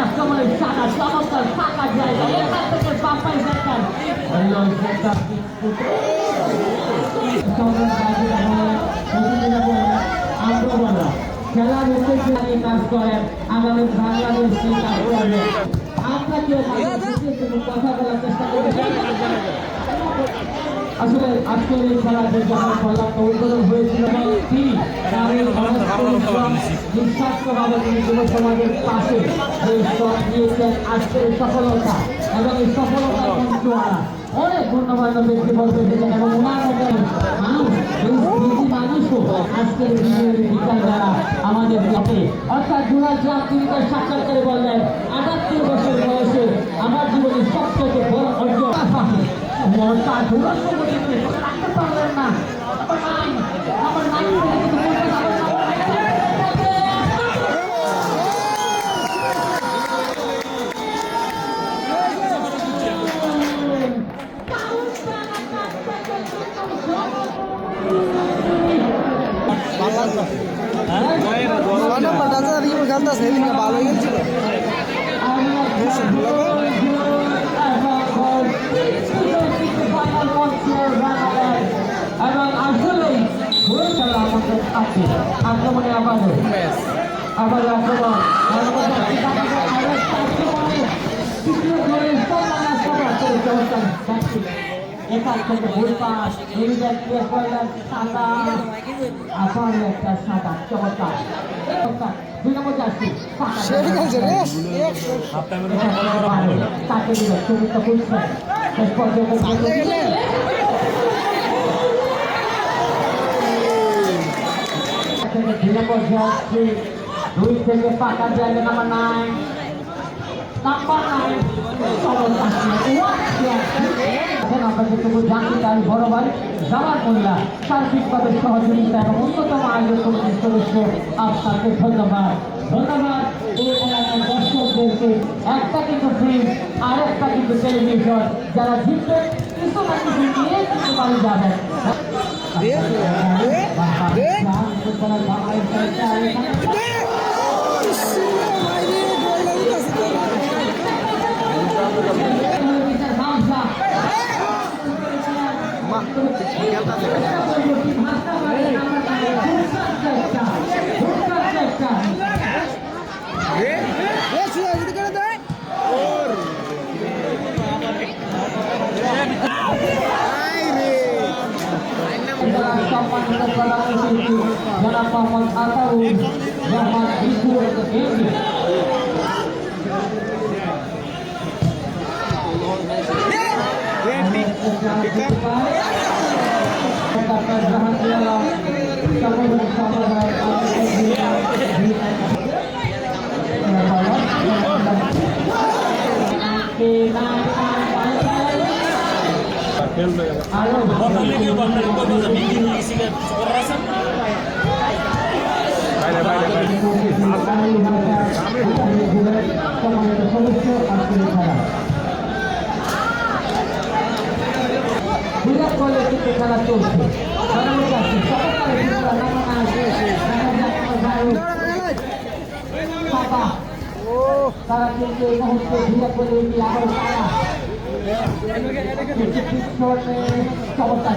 আক্রমণের চাকা চমৎকার ফাঁকা জায়গা এখান থেকে বাপাই দেখেন খেলার উদ্দেশ্যে কাজ করেন আগামী বাংলাদেশ কাজ করবেন আপনাকে কথা বলার চেষ্টা করবেন আসলে আজকের এই খেলার যে খেলাটা উদ্বোধন হয়েছিল তিনি নিঃস্বার্থভাবে তিনি যুব সমাজের পাশে দিয়েছেন আজকের সফলতা এবং এই সফলতা অনেক ধন্যবাদ ব্যক্তি বলতে দিলেন এবং ওনার মানুষ মানুষও আজকের বিকাল দ্বারা আমাদের ব্লকে অর্থাৎ জুরাজ তিনি তার সাক্ষাৎকারে বললেন ৭৮ বছর বয়সে আমার জীবনের সবথেকে বড় অর্জন রাখতে পারলেন না আমার ভালো গেছিল এবং আসলেই আক্রমণে আবার আক্রমণ এখান থেকে ভুল পাস সাদা আবার একটা সাদা চমৎকার 2 নম্বর জার্সি তাকে দিল চতুর্থ পুরস্কার শেষ পর্যন্ত 2 নম্বর জার্সি 2 থেকে পাকা জায়গা নাম্বার 9 বড় ভাই জামাল মোল্লা সার্বিকভাবে সহযোগিতা এবং অন্যতম আয়োজক কমিটির সদস্য আপনাকে ধন্যবাদ এই এলাকার দর্শকদেরকে একটা কিন্তু ফ্রিজ আর একটা কিন্তু টেলিভিশন যারা জিতবে কিছু না কিছু নিয়ে কিন্তু বাড়ি যাবেন জনাব মোহাম্মদ আতাউর রহমান বিশু বিরাট কোহলি কিন্তু খেলা চলছে তারা কিন্তু এই মুহূর্তে বিরাট কোহলি আবার চমৎকার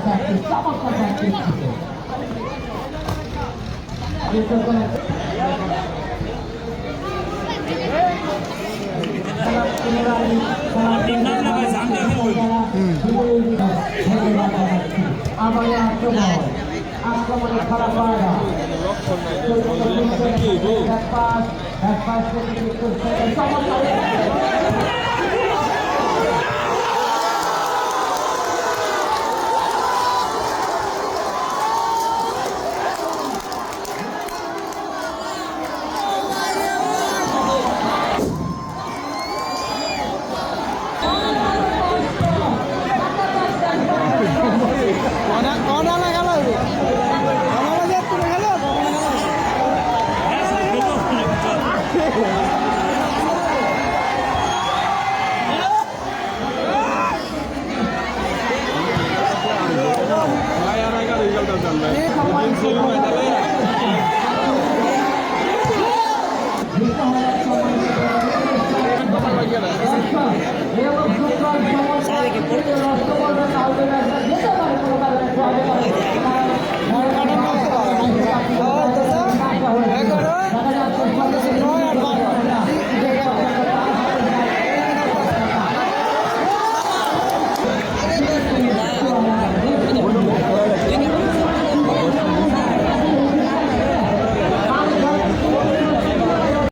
আক্রমণে খারাপ রক্ত